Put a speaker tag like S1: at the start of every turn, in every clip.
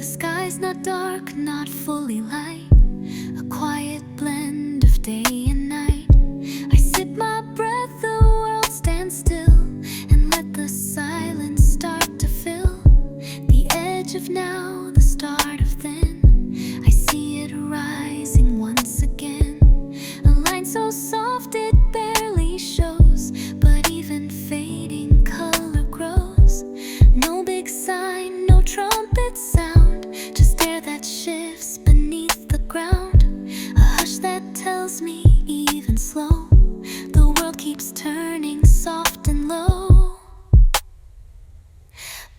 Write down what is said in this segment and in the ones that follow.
S1: The sky's not dark, not fully light, a quiet blend of day and night. I sip my breath, the world stands still, and let the silence start to fill the edge of now, the start of then. I see it rising once again, a line so soft it barely shows, but even fading color grows. No big sign, no trumpet sound, just air that shifts beneath the ground. A hush that tells me, even slow, the world keeps turning soft and low.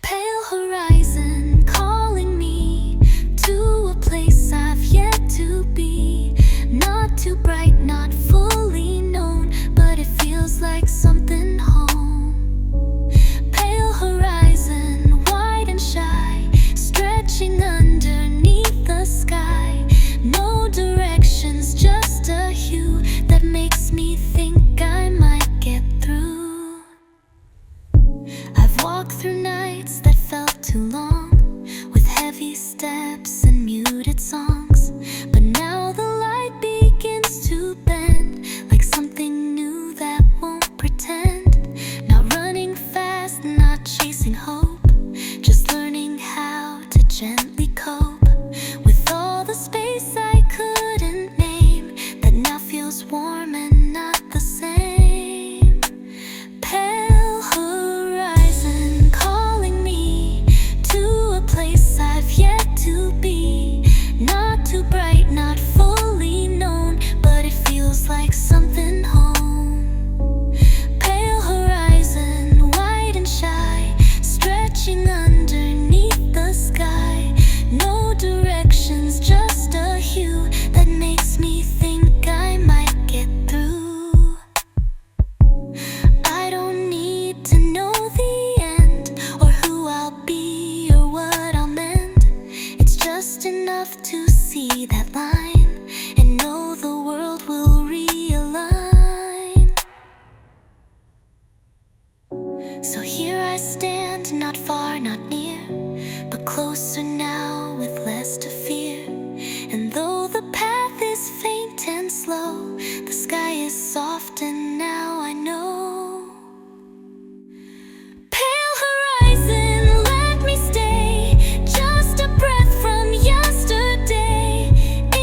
S1: Pale horizon calling me to a place I've yet to be. Not too bright, not fully known, but it feels like something home. Pale horizon, wide and shy, stretching underneath the sky. No directions, just a hue that makes me think I might get through. I've walked through nights that felt too long, with heavy steps and muted songs, but now the light begins to bend, like something new that won't pretend. Not running fast, not chasing hope, just learning how to gently cope with all the space I couldn't name, that now feels warm and not the same. Pale horizon calling me to a place I've yet to be. Not too bright, not fully known, but it feels like something home. Pale horizon, wide and shy, stretching underneath the sky. No directions, just a hue that makes me think I might get through. I don't need to know the end, or who I'll be, or what I'll mend. It's just enough to see that line and know the world will realign. So here I stand, not far, not near, but closer now with less to fear. And though the path is faint and slow, the sky is soft and now I know. Pale horizon, let me stay, just a breath from yesterday.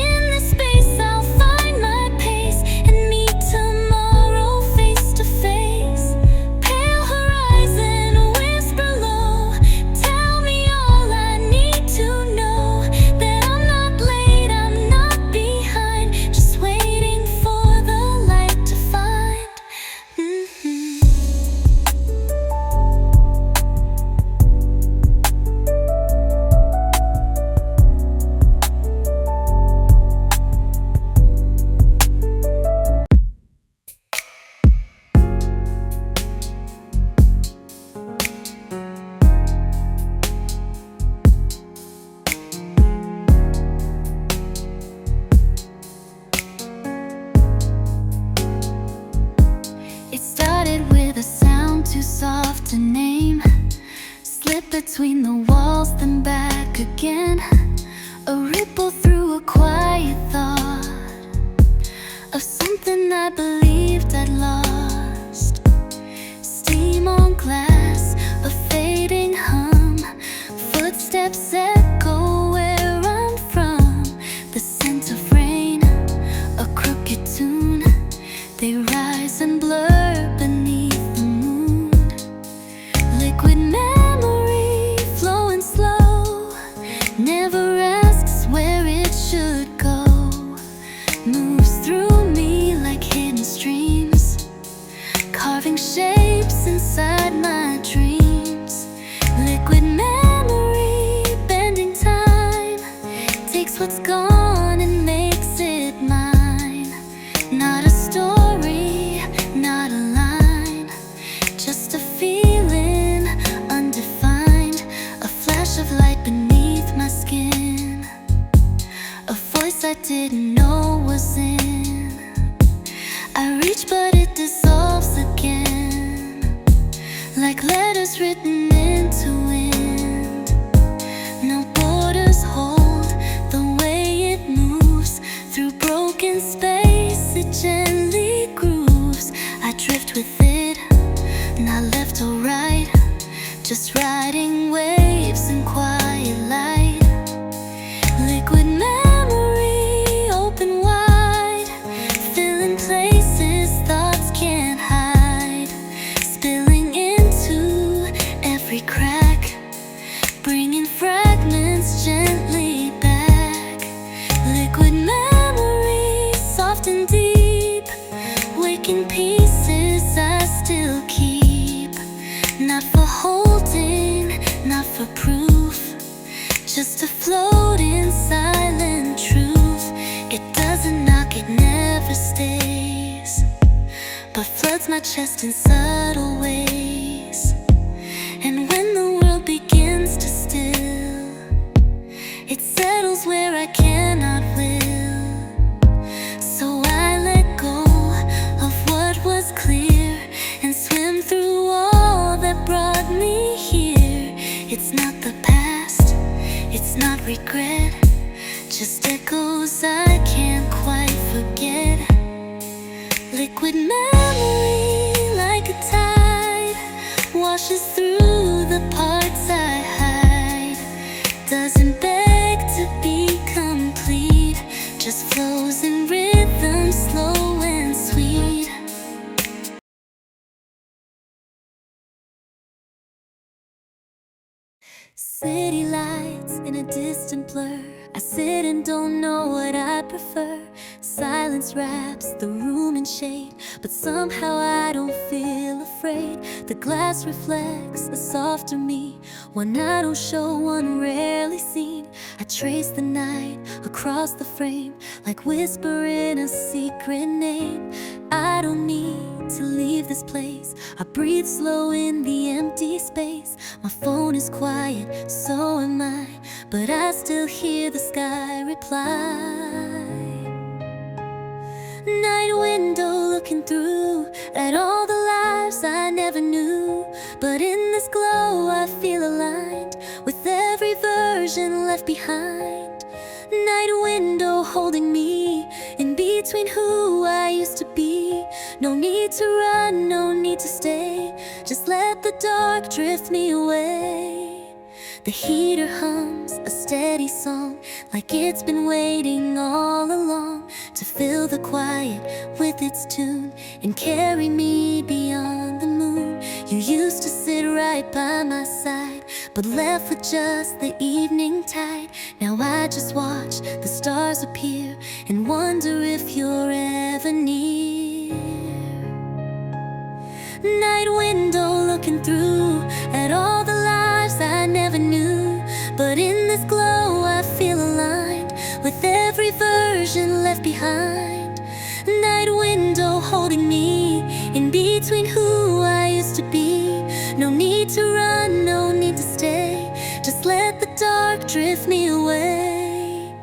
S1: In this space I'll find my pace and meet tomorrow face to face. Pale horizon, whisper low, tell me all I need to know, that I'm not late, I'm not behind, just waiting for the light to find. It started with a sound too soft to name, slipped between the walls then back again. A ripple through a quiet thought of something I believed I'd lost. Steam on glass, a fading hum, footsteps echo where I'm from. The scent of rain, a crooked tune, they rise and blur beneath the moon. Liquid memory flowing slow, never asks where it should go. Moves through me like hidden streams, carving shapes inside my dreams. Liquid memory, bending time, takes what's gone and makes it mine. Not a story, not a line, just a feeling undefined. A flash of light beneath my skin, a voice I didn't know was in. I reach but it dissolves again, like letters written into wind. No borders so right, just riding waves in quiet light. Liquid memory, open wide, filling places thoughts can't hide, spilling into every crack, bringing fragments gently back. Liquid memory, soft and deep, waking pieces I still keep. Not for holding, not for proof, just to float in silent truth. It doesn't knock, it never stays, but floods my chest in subtle ways. And when the world begins to still, it settles where I cannot will. So I let go of what was clear and swim through all that brought me here. It's not the past, it's not regret, just echoes I can't quite forget. Liquid memory, like a tide, washes through the parts I hide. Doesn't beg to be complete, just flows in rhythm, slow and sweet. City lights in a distant blur, I sit and don't know what I prefer. Silence wraps the room in shade, but somehow I don't feel afraid. The glass reflects a softer me, one I don't show, one rarely seen. I trace the night across the frame, like whispering a secret name. I don't need to leave this place, I breathe slow in the empty space. My phone is quiet, so am I, but I still hear the sky reply. Night window looking through at all the lives I never knew, but in this glow I feel aligned with every version left behind. Night window holding me in between who I used to be. No need to run, no need to stay, just let the dark drift me away. The heater hums a steady song, like it's been waiting all along to fill the quiet with its tune and carry me beyond the moon. You used to sit right by my side, but left with just the evening tide. Now I just watch the stars appear and wonder if you're ever near. Night window looking through at all the lives I never knew, but in this glow I feel aligned with every version left behind. Night window holding me in between who I used to be. No need to run, no need to stay, just let the dark drift me away.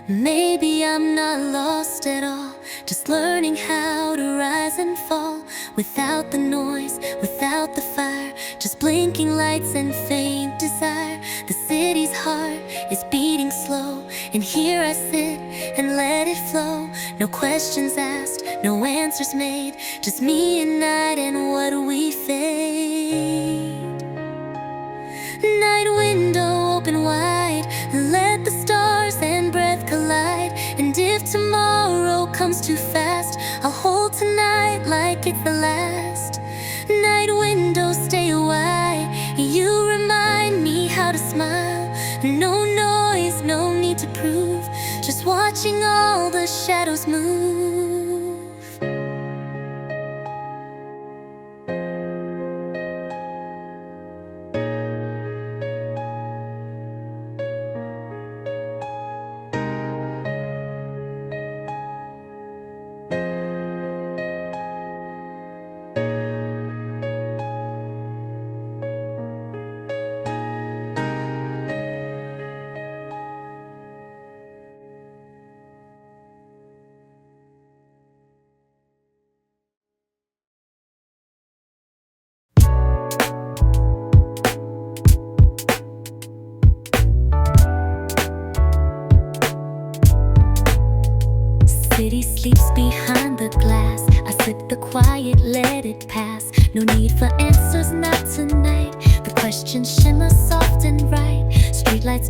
S1: Maybe I'm not lost at all, just learning how to rise and fall, without the noise, without the fire, just blinking lights and faint desire. The city's heart is beating slow, and here I sit and let it flow. No questions asked, no answers made, just me and night and what we fade. Night window open wide, and let the stars and breath collide. And if tomorrow comes too fast, I'll hold tonight like it's the last. Night window, stay a while, you remind me how to smile. No noise, no need to prove, just watching all the shadows move.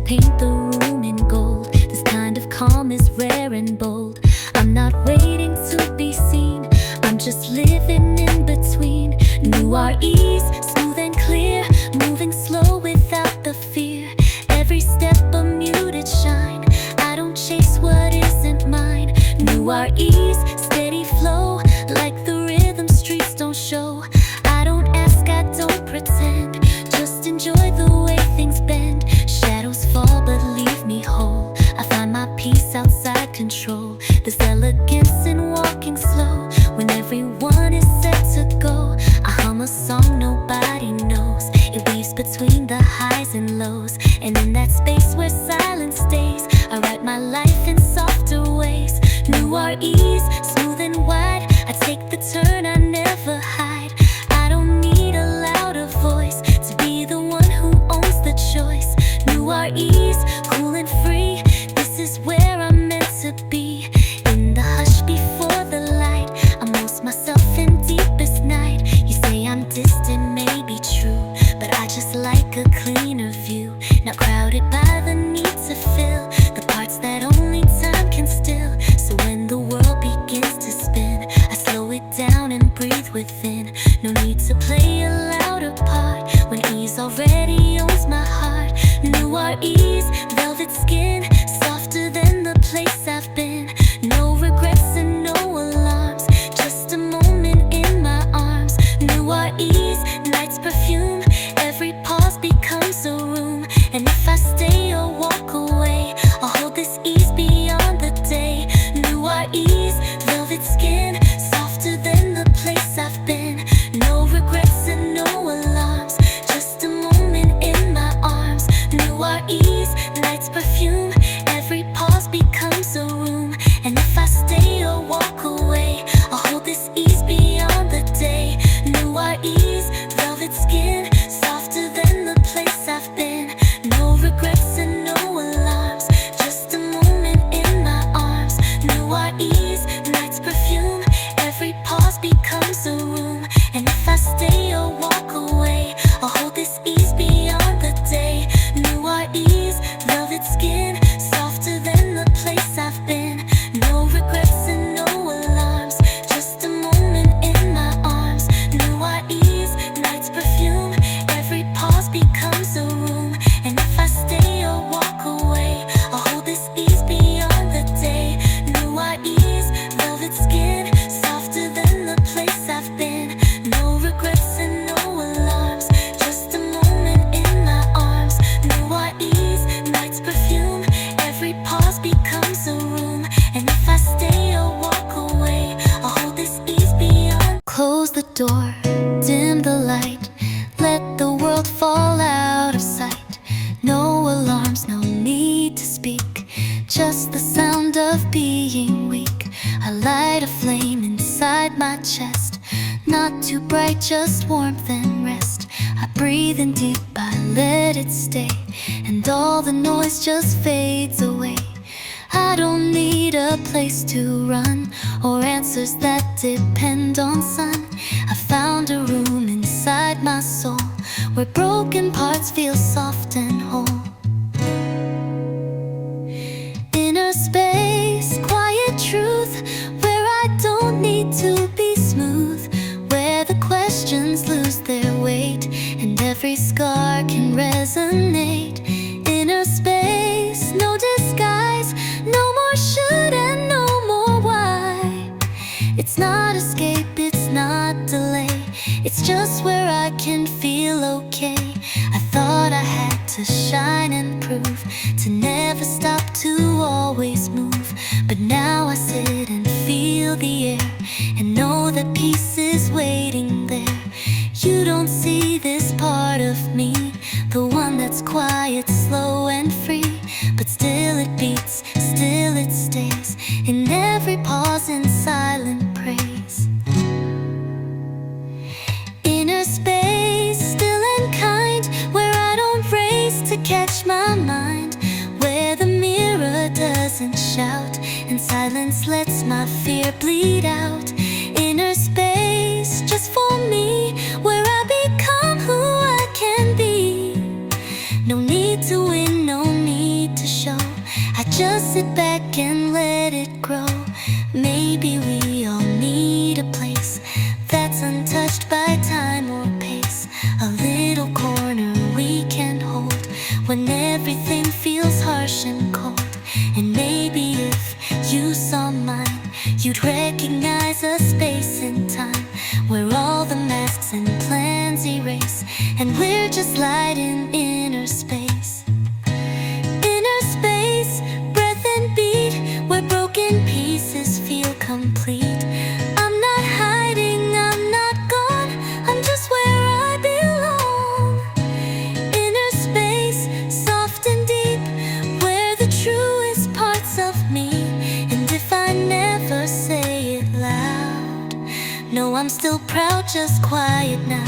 S1: paint the room in gold. This kind of calm is rare and bold. I'm not waiting to be seen, I'm just living in between. New R&B's, smooth and clear, moving slow without the fear. Every step a muted shine, I don't chase what isn't mine. New R&B's, steady flow, like the rhythm streets don't show. I don't ask, I don't pretend, just enjoy the way things bend. Shadows fall but leave me whole, I find my peace outside control. There's elegance in walking slow, when everyone is set to go. I hum a song nobody knows, it weaves between the highs and lows. And in that space where silence stays, I write my life in softer ways. New R&B's, smooth and wide, I take the turn, I never hide. I don't need a louder voice to be the one who owns the choice. New R&B's, cool and free, this is where I'm meant to be. In the hush before the light, I'm most myself in deepest night. You say I'm distant, maybe true, but I just like a cleaner view. Not crowded by the need to fill the parts that only time can still. So when the world begins to spin, I slow it down and breathe within. No need to play a louder part when ease already owns my heart. New R&B's, velvet skin, softer than the place I've been. No regrets and no alarms, just a moment in my arms. New R&B's, night's perfume, every pause becomes a room. And if I stay or walk away, I'll hold this ease beyond the day. New R&B's, velvet skin, softer than the place I've been. No regrets and no alarms, just a moment in my arms. New R&B's, night's perfume, every pause becomes a room. And if I stay or walk away, I'll hold this ease beyond the day. New R&B's, velvet skin, softer than the place I've been. No regrets and no alarms, just a moment in my arms. New R&B's, night's perfume, every pause becomes a room. And if I stay or walk away, I'll hold this ease beyond the day. New R&B's, velvet skin, softer than the place I've been. No regrets and no alarms, just a moment in my arms. New R&B's, night's perfume, every pause becomes a room. And if I stay or walk away, I'll hold this ease beyond the day. New R&B's, velvet skin, softer than the place I've been. No regrets and no alarms, just a moment in my arms. New R&B's, night's perfume, every pause becomes a room. And if I stay or walk away, I'll hold this ease beyond. Close the door, dim the light, let the world fall out of sight. No alarms, no need to speak, just the sound of being weak. I light a flame inside my chest, not too bright, just warmth and rest. I breathe in deep, I let it stay, and all the noise just fades away. I don't need a place to run, or answers that depend on sun. I found a room inside my soul, where broken parts feel soft and whole. Inner space, quiet truth, where I don't need to be smooth, where the questions lose their weight, and every scar can resonate. Inner space, no disguise, no more should and no more why. It's not escape, it's not delay, it's just where I can feel okay. I thought I had to shine and prove, to never stop, to always move. But now I sit and feel the air, and know that peace is waiting there. You don't see this part of me, the one that's quiet, slow and free. But still it beats, still it stays, in every pause and silent praise. Inner space, still and kind, where I don't race to catch my mind, where the mirror doesn't shout, and silence lets my fear bleed out. Inner space, just for me, where I become who I can be. No need to win, no need when everything feels harsh and cold. And maybe if you saw mine, you'd recognize a space in time where all the masks and plans erase, and we're just light in inner space. Inner space, breath and beat, where broken pieces feel complete. I'm not hiding, I'm not gone, I'm just where I belong. Inner space, soft and deep, where the truest parts of me. And if I never say it loud, no, I'm still proud, just quiet now.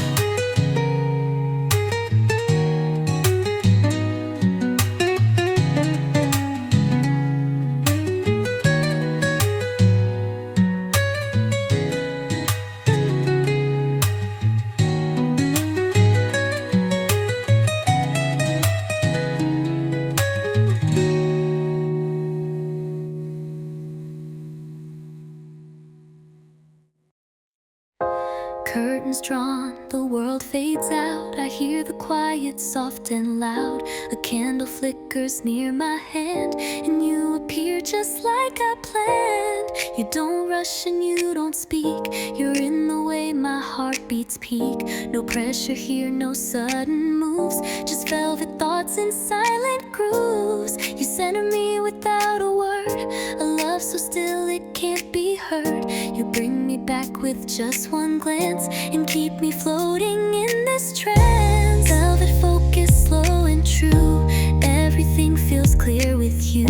S1: Curtains drawn, the world fades out. I hear the quiet, soft and loud. A candle flickers near my hand, and you appear just like I planned. You don't rush and you don't speak. You're in the way my heart beats peak. No pressure here, no sudden moves, just velvet thoughts in silent grooves. You center me without a word, a love so still it can't be heard. You bring me back with just one glance and keep me floating in this trance. Velvet focus, slow and true, everything feels clear with you.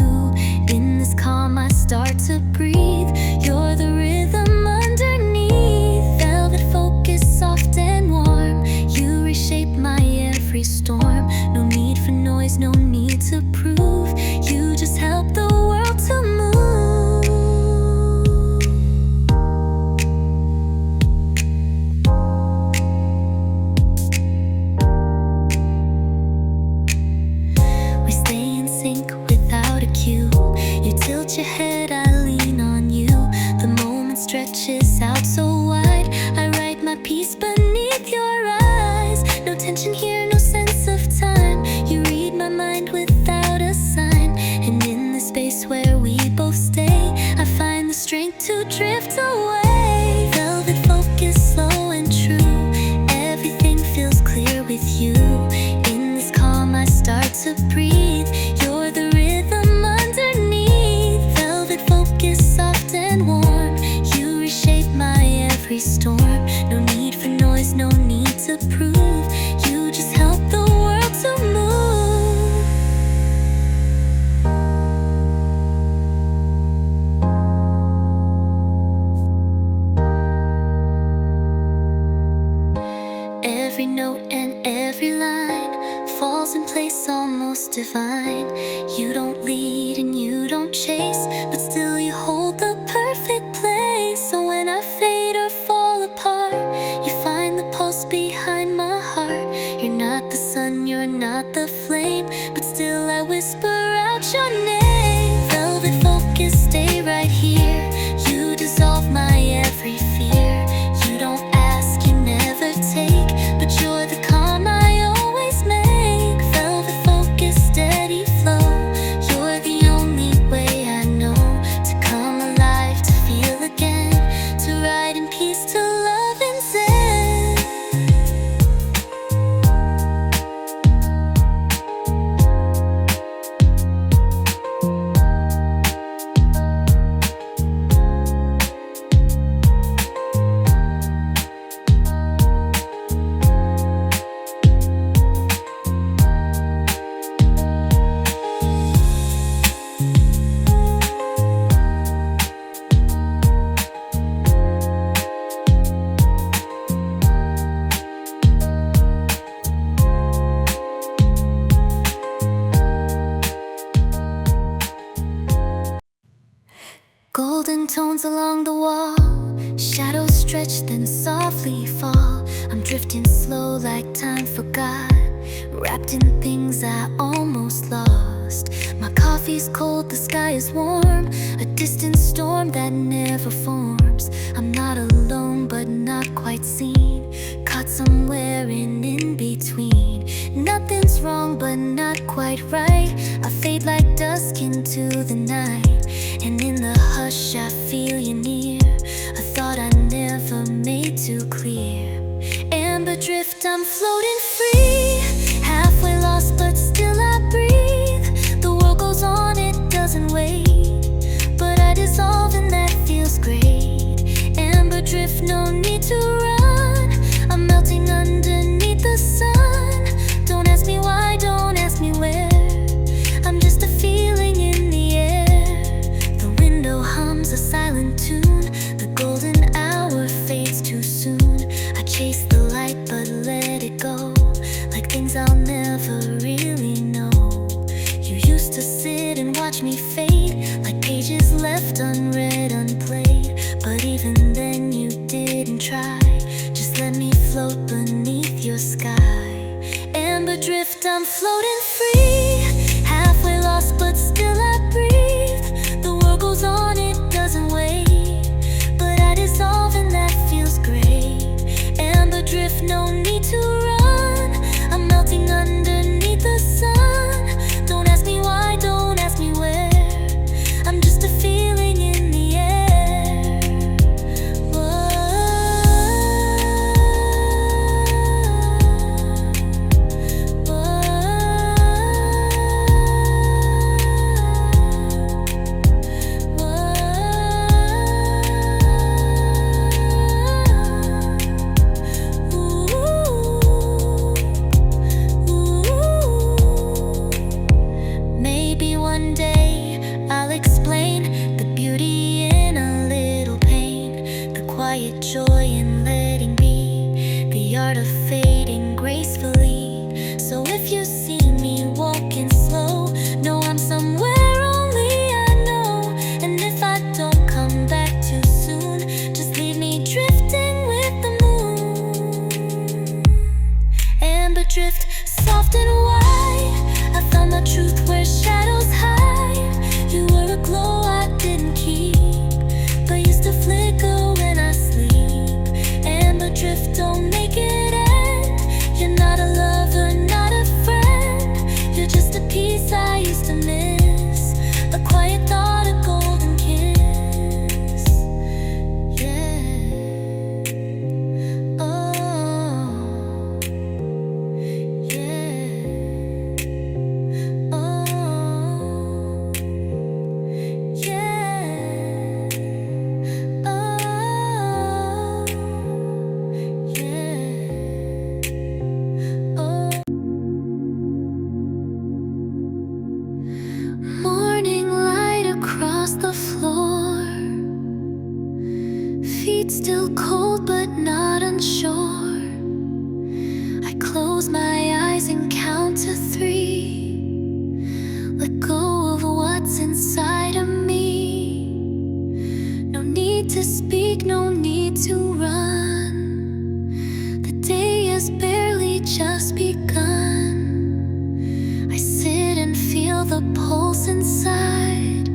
S1: In this calm I start to breathe, you're the rhythm underneath. Velvet focus, soft and warm, you reshape my every storm. No need for noise, no need to prove, you just help the world to move. Your head, I lean on you. The moment stretches out so wide. I write my piece beneath your eyes. No tension here, no sense of time. You read my mind without a sign. And in the space where we both stay, I find the strength to drift away. Velvet focus, slow and true, everything feels clear with you. In this calm I start to breathe, you're the rhythm underneath. Soft and warm, you reshape my every storm. No need for noise, no need to prove, you just help the world to move. Every note and every line falls in place almost divine. You don't lead and you don't chase, but still you hold the perfect place. So when I fade or fall apart, you find the pulse behind my heart. You're not the sun, you're not the flame, but still I whisper out your name. Velvet focus, stay right here, you dissolve my every fear. You don't ask, you never take, but you're the calm I always make. Velvet focus, steady flow, you're the only way I know to come alive, to feel again, to ride in peace, to love and zen. Golden tones along the wall, shadows stretch then softly fall. I'm drifting slow like time forgot, wrapped in things I almost lost. My coffee's cold, the sky is warm, a distant storm that never forms. I'm not alone but not quite seen, caught somewhere in between. Nothing's wrong but not quite right. I fade like dusk into the night, and in the hush I feel you near, a thought I never made too clear. Amber drift, I'm floating free, halfway lost but still I breathe. The world goes on, it doesn't wait, but I dissolve and that feels great. Amber drift, no need to run, I'm melting underneath the sun. Don't ask me why, don't ask me where, I'm just a feeling in the air. The window hums a silent tune, the golden hour fades too soon. I chase the light but let it go, like things I'll never really know. You used to sit and watch me fade, like pages left unread, unplayed, but even then you didn't try. Just let me float beneath your sky. Amber drift, I'm floating free, halfway lost but still I breathe. The world goes on, it doesn't wait, but I dissolve and that feels great. Amber drift, no need to run, I'm melting underneath the sun. Don't ask me why, don't ask me where, I'm just a feeling in the air. Whoa. Maybe one day I'll explain the beauty in a little pain, the quiet joy in letting be, the art of fading gracefully. So if you see me walking slow, know I'm somewhere only I know. And if I don't come back too soon, just leave me drifting with the moon. Amber drift, soft and white, I found my truth where shadows hide. You were a glow I didn't keep, but used to flicker when I sleep. Amber drift, don't make it end. You're not a lover, not a friend, you're just a piece I used to miss, a quiet thought, a golden kiss. Yeah. Oh. Yeah. Oh. Yeah. Oh. Yeah. Oh. Morning light across the floor, feet still cold but not unsure. I close my eyes and count to 3, let go of what's inside of me. No need to speak, no need to run, the day has barely just begun. I sit and feel the pulse inside,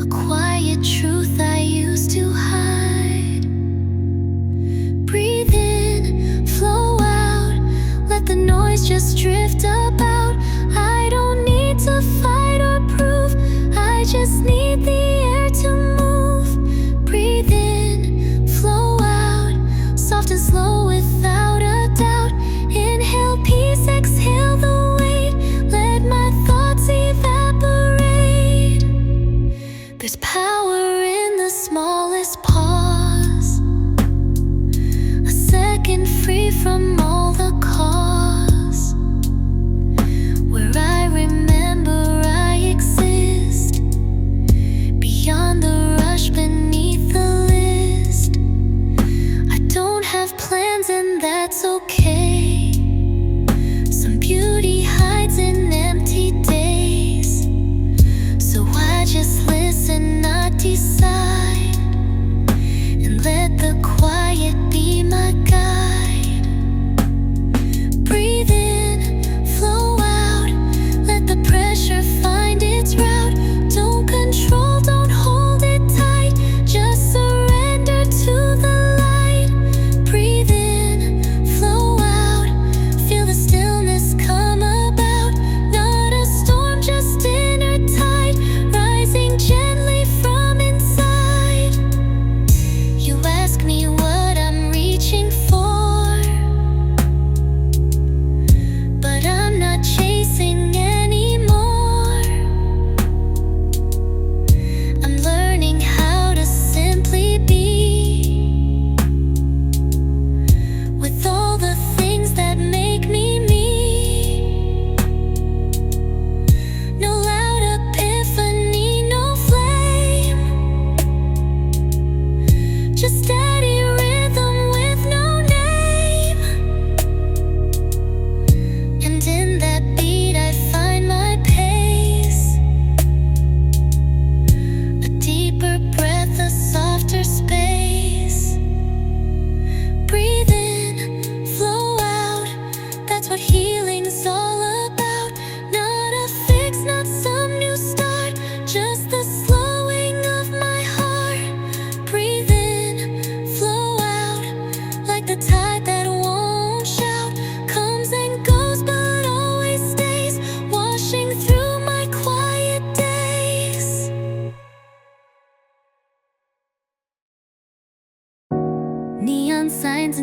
S1: a quiet truth I used to hide. Breathe in, flow out, let the noise just drift about. I don't need to fight or prove, I just need the air to move. Breathe in, flow out, soft and slow without a doubt. Inhale peace, exhale the weight, let my thoughts evaporate. There's power in the smallest pause, a second free from all the cause, where I remember I exist, beyond the rush, beneath the list. I don't have plans and that's okay, some beauty hides in empty days, so I just listen, not decide, and let the quiet be my guide. Breathe in, flow out, let the pressure find its route. Don't control, don't hold it tight, just surrender to the light. Breathe in, flow out, feel the stillness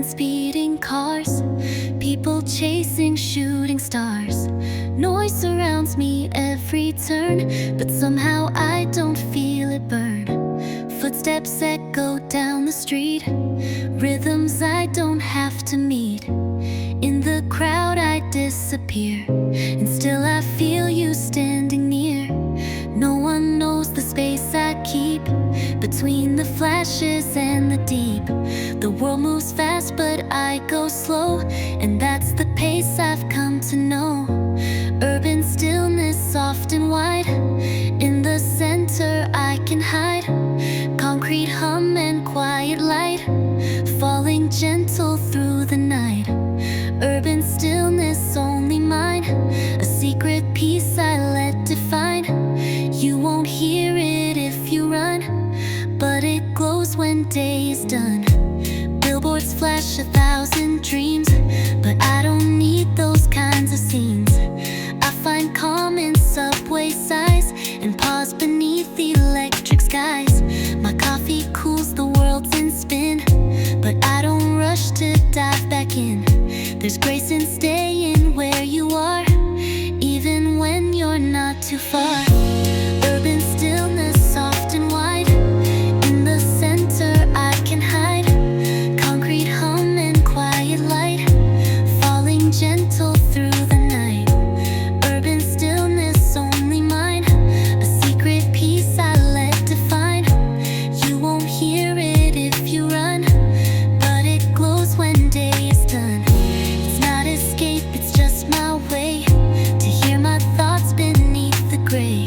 S1: and speeding cars, people chasing shooting stars. Noise surrounds me every turn, but somehow I don't feel it burn. Footsteps echo down the street, rhythms I don't have to meet. In the crowd I disappear, and still I feel you standing near. No one knows the space I keep between the flashes and the deep. The world moves fast but I go slow, and that's the pace I've come to know. Urban stillness soft and wide, in the center I can hide. Concrete hum and quiet light, falling gentle through the night. Urban stillness only mine, a secret peace I let define. You won't hear it if you run, but it glows when day is done. Billboards flash 1,000 dreams, but I don't need those kinds of scenes. I find calm in subway sighs and pause beneath the electric skies. My coffee cools the world's in spin, but I don't rush to dive back in. There's grace in staying where you are, even when you're not too far. Urban stillness soft and wide, in the center I can hide. Concrete hum and quiet light, falling gentle through the night. Urban stillness only mine, a secret peace I let define. You won't hear it if you run, but it glows when day is done. It's not escape, it's just my way to hear my thoughts beneath the gray.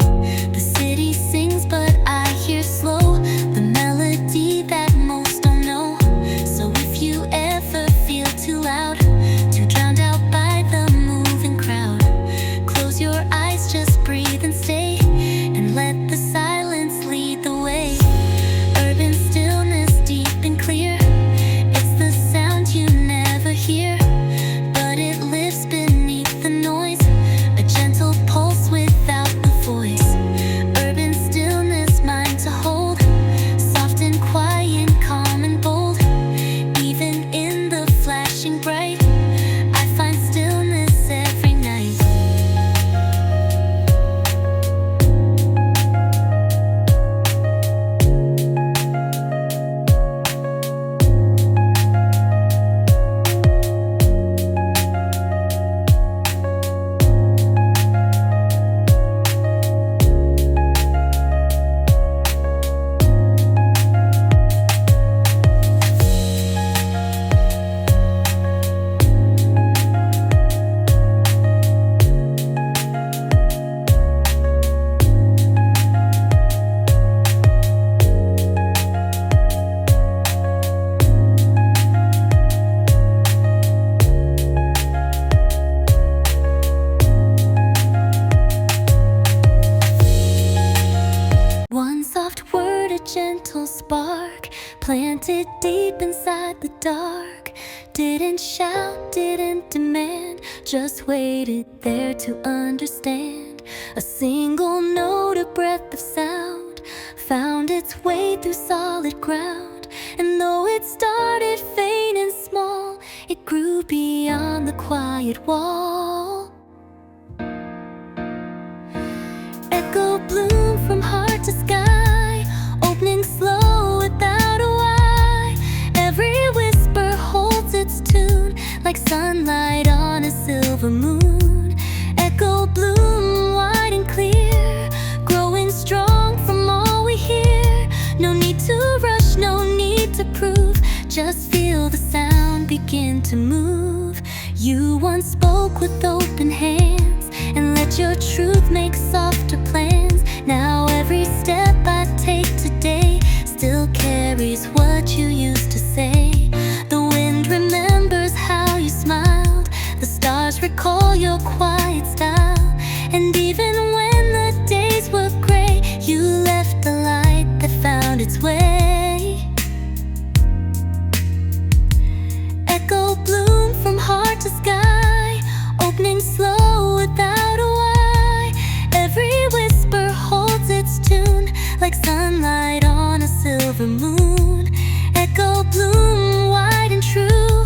S1: The city sings but I hear slow, the melody that most don't know. So if you ever feel too loud, too drowned out by the moving crowd, close your eyes, just breathe and stay, and let the silence lead the way. Urban stillness deep and clear, it's the sound you never hear, but it lives beneath the noise, a gentle pulse without the voice. Urban stillness mine to hold, soft and quiet, calm and bold. Even in the flashing bright, I find stillness every night. One soft word, a gentle spark, planted deep inside the dark. Didn't shout, didn't demand, just waited there to understand. A single note, a breath of sound, found its way through solid ground. And though it started faint and small, it grew beyond the quiet wall. Echo bloom from heart to sky, opening slow without a why. Every whisper holds its tune, like sunlight on a silver moon. Echo bloom wide and clear, growing strong from all we hear. No need to rush, no need to prove, just feel the sound begin to move. You once spoke with open hands, and let your truth make softer plans. Now every step I take today still carries what you used to say. The wind remembers how you smiled, the stars recall your quiet style. And even when the days were gray, you left the light that found its way. Echo bloom from heart to sky, opening slow without a why. Every whisper holds its tune, like sunlight on a silver moon. Echo bloom wide and true,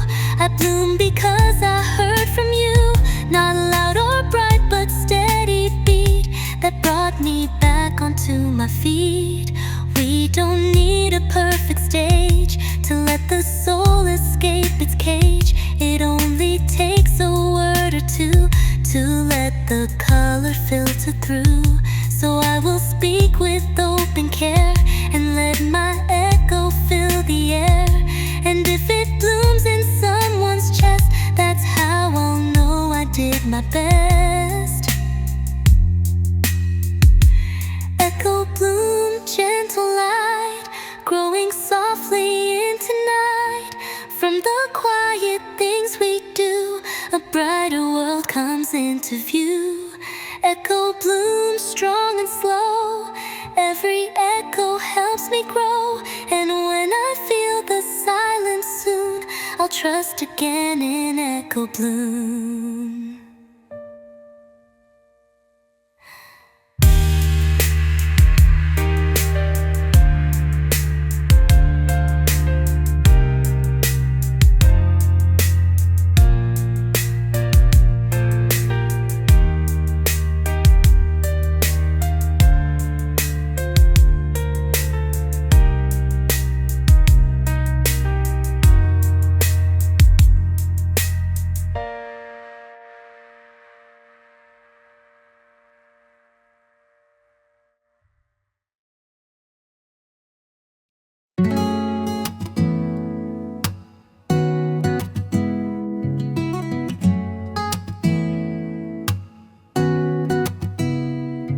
S1: don't need a perfect stage to let the soul escape its cage. It only takes a word or two to let the color filter through. So I will speak with open care and let my echo fill the air. And if it blooms in someone's chest, that's how I'll know I did my best. Echo bloom, gentle light, growing softly into night. From the quiet things we do, a brighter world comes into view. Echo blooms strong and slow, every echo helps me grow. And when I feel the silence soon, I'll trust again in echo bloom.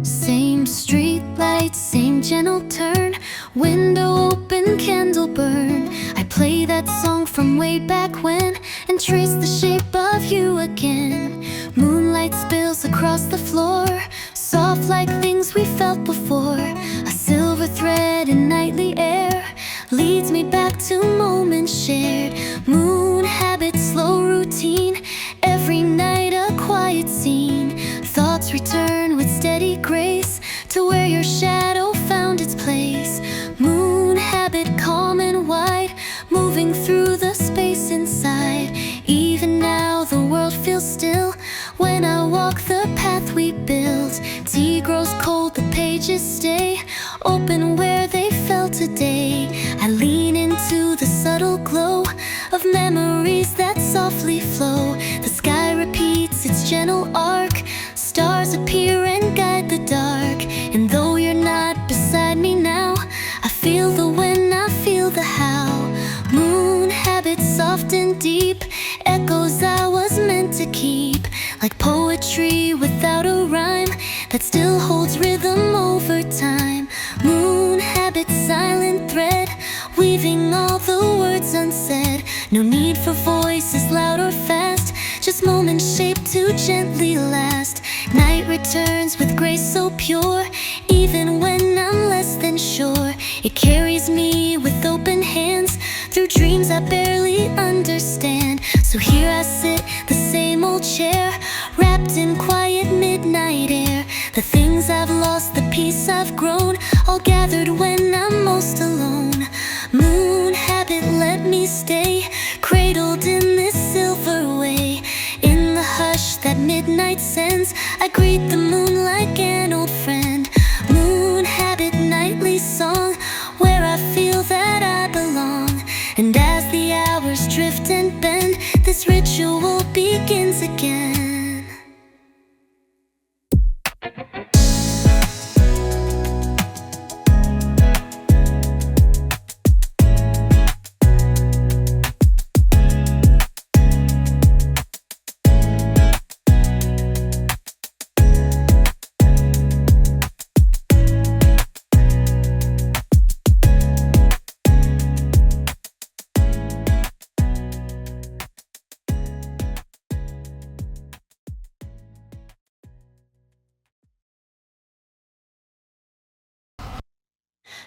S1: Same street lights, same gentle turn, window open, candle burn. I play that song from way back when and trace the shape of you again. Moonlight spills across the floor, soft like things we felt before. A silver thread in nightly air leads me back to moments shared. Moon habit, slow routine, every night a quiet scene. Thoughts return with steady grace to where your shadow found its place. Moon habit, calm and wide, moving through the space inside. Even now the world feels still when I walk the path we built. Tea grows cold, the pages stay open where they fell today. I lean into the subtle glow of memories that softly flow. The sky repeats its gentle arc, stars appear and guide the dark. And though you're not beside me now, I feel the when, I feel the how. Moon habits soft and deep, echoes I was meant to keep. Like poetry without a rhyme that still holds rhythm over time. Moon habits, silent thread, weaving all the words unsaid. No need for voices loud or fast, just moments shaped to gently last. Night returns with grace so pure, even when I'm less than sure. It carries me with open hands through dreams I barely understand. So here I sit, the same old chair, wrapped in quiet midnight air. The things I've lost, the peace I've grown, all gathered when I'm most alone. Moon habit, let me stay cradled in this silver way. In the hush that midnight sends, I greet the moon like an old friend. Moon habit, nightly song, where I feel that I belong. And as the hours drift and bend, this ritual begins again.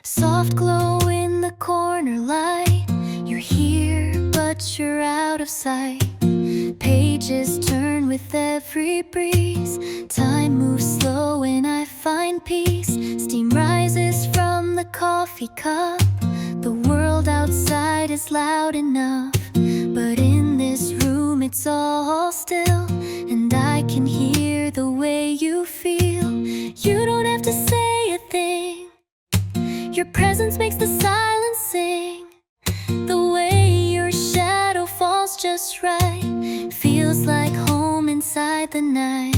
S1: Soft glow in the corner light, you're here but you're out of sight. Pages turn with every breeze, time moves slow and I find peace. Steam rises from the coffee cup, the world outside is loud enough, but in this room it's all still, and I can hear the way you feel. You don't have to say a thing, your presence silence makes the silence sing. The way your shadow falls just right feels like home inside the night.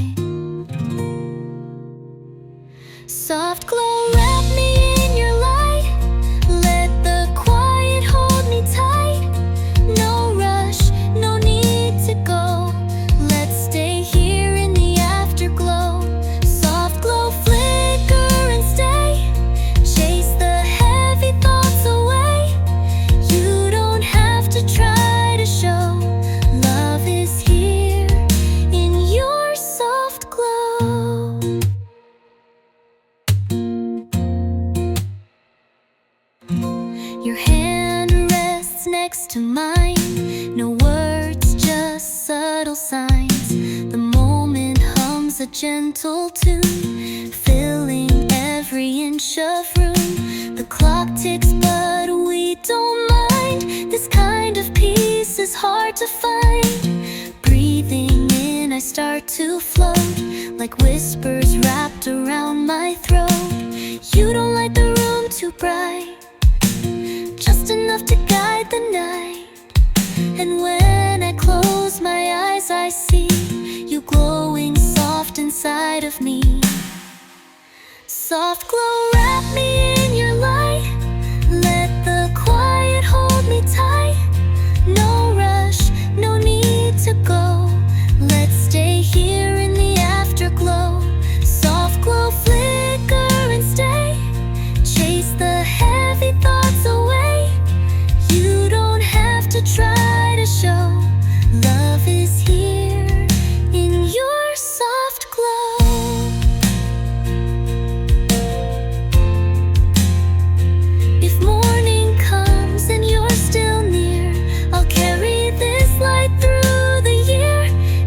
S1: Soft glow, wrap me in your light. Let the quiet hold me tight. No rush, no need to go. Let's stay here in the afterglow. Soft glow, flicker and stay. Chase the heavy thoughts away. You don't have to try to show. Love is here in your soft glow. Your hand rests next to mine. No words, just subtle signs. The moment hums a gentle tune, filling every inch of room. The clock ticks, but we don't mind. This kind of peace is hard to find. Breathing in, I start to float, like whispers wrapped around my throat. You don't light the room too bright, just enough to guide the night. And when I close my eyes, I see you glowing soft inside of me. Soft glow, wrap me in your light. Let the quiet hold me tight. No rush, no need to go. Let's stay here in the afterglow. Soft glow, flicker and stay. Chase the heavy thoughts away. You don't have to try to show. Love is here in your soft glow. If morning comes and you're still near, I'll carry this light through the year.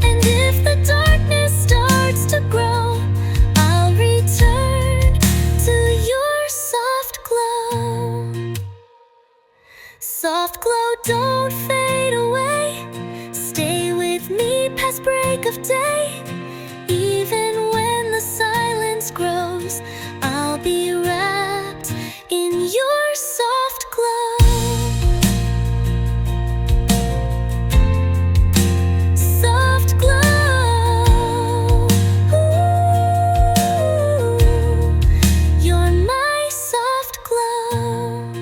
S1: And if the darkness starts to grow, I'll return to your soft glow. Soft glow, don't fade away. Stay with me past break of day. Even when the silence grows, I'll be wrapped in your soft glow. Soft glow. Ooh, you're my soft glow.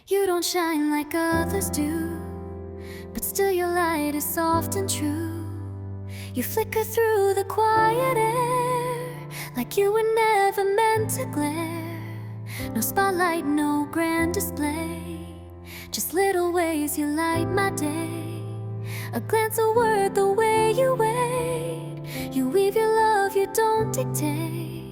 S1: You don't shine like others do, but still your light is soft and true. You flicker through the quiet air, like you were never meant to glare. No spotlight, no grand display, just little ways you light my day. A glance, a word, the way you wait. You weave your love, you don't dictate.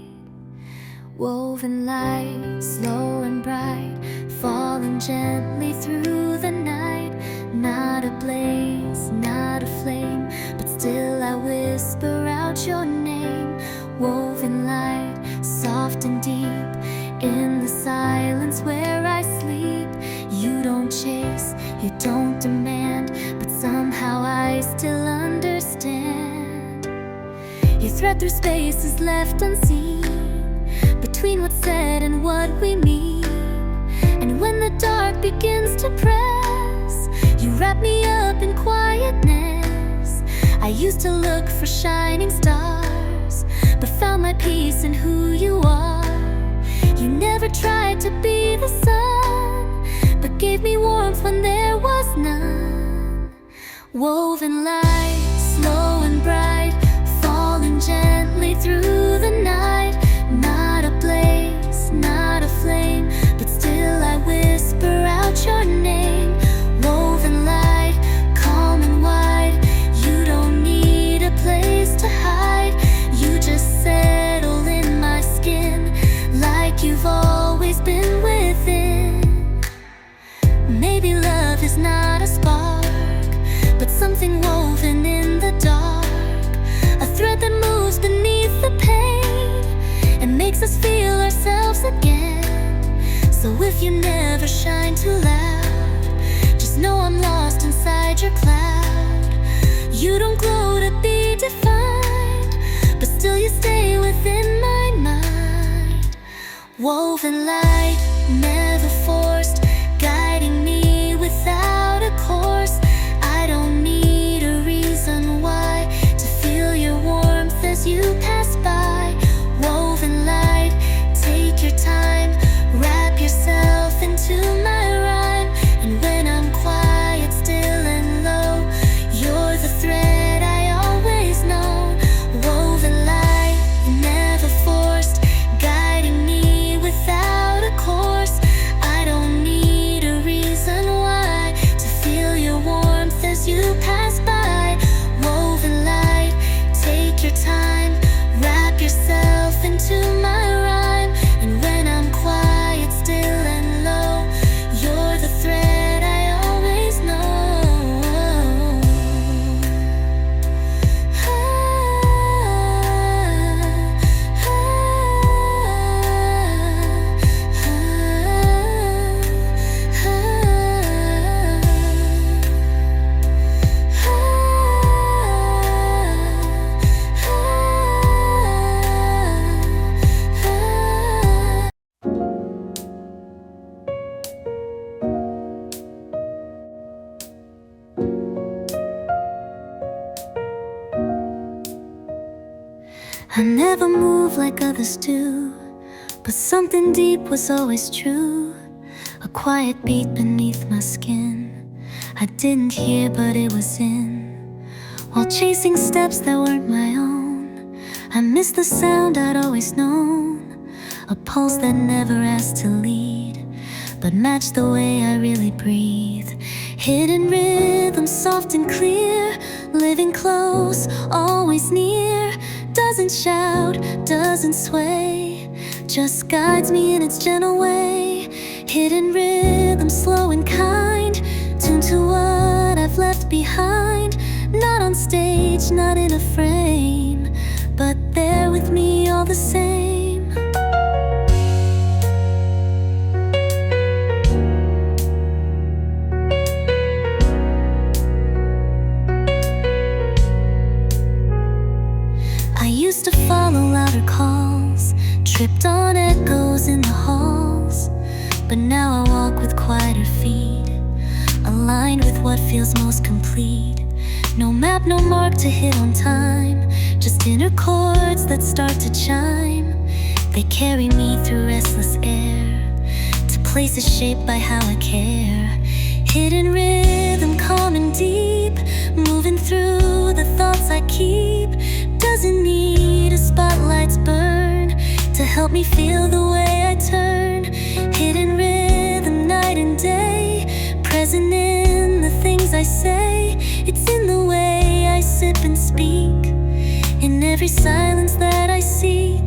S1: Woven light, slow and bright, falling gently through the night. Not a blaze, not a flame, but still I whisper out your name. Woven light, soft and deep, in the silence where I sleep. You don't chase, you don't demand, but somehow I still understand. You thread through spaces left unseen, between what's said and what we mean. And when the dark begins to press, you wrap me up in quietness. I used to look for shining stars, but found my peace in who you are. You never tried to be the sun, but gave me warmth when there was none. Woven light, slow and bright, falling gently through the night. Not a blaze, not a flame, but still I whisper out your name. Woven light, calm and wide, you don't need a place to hide. You just settle in my skin, like you've always been within. Maybe love is not a spark, but something woven in the dark. A thread that moves beneath the pain and makes us feel ourselves again. So if you never shine too loud, just know I'm lost inside your cloud. You don't glow to be defined, but stay within my mind. Woven light, never forced, guiding me without a course. I don't need a reason why to feel your warmth as you pass by. Woven light, take your time, wrap yourself into my rhyme. And when I'm quiet, still and low, you're the thread I always know. Woven light, never forced, guiding me without a course. I don't need a reason why to feel your warmth as you pass by. Woven light, take your time, wrap yourself into my rhyme. And when I'm quiet, still and low, you're the thread I always know. I never move like others do, but something deep was always true. A quiet beat beneath my skin, I didn't hear but it was in. While chasing steps that weren't my own, I missed the sound I'd always known. A pulse that never asked to lead, but matched the way I really breathe. Hidden rhythm, soft and clear, living close, always near. Doesn't shout, doesn't sway, just guides me in its gentle way. Hidden rhythm, slow and kind, tuned to what I've left behind. Not on stage, not in a frame, but there with me all the same. I used to follow louder calls, tripped on echoes in the halls. But now I walk with quieter feet, aligned with what feels most complete. No map, no mark to hit on time, just inner chords that start to chime. They carry me through restless air, to places shaped by how I care. Hidden rhythm, calm and deep, moving through the thoughts I keep. Doesn't need a spotlight's burn to help me feel the way I turn. Hidden rhythm, night and day, present in the things I say. It's in the way I sip and speak, in every silence that I seek.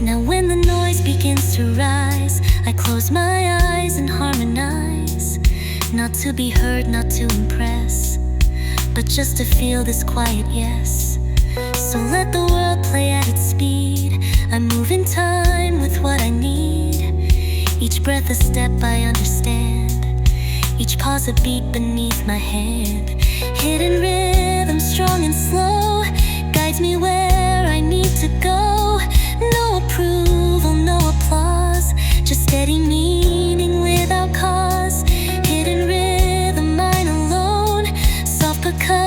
S1: Now when the noise begins to rise, I close my eyes and harmonize. Not to be heard, not to impress, but just to feel this quiet yes. So let the world play at its speed, I move in time with what I need. Each breath a step I understand, each pause a beat beneath my hand. Hidden rhythm, strong and slow, guides me where I need to go. No approval, no applause, just steady meaning without cause. Hidden rhythm, mine alone, soft percussion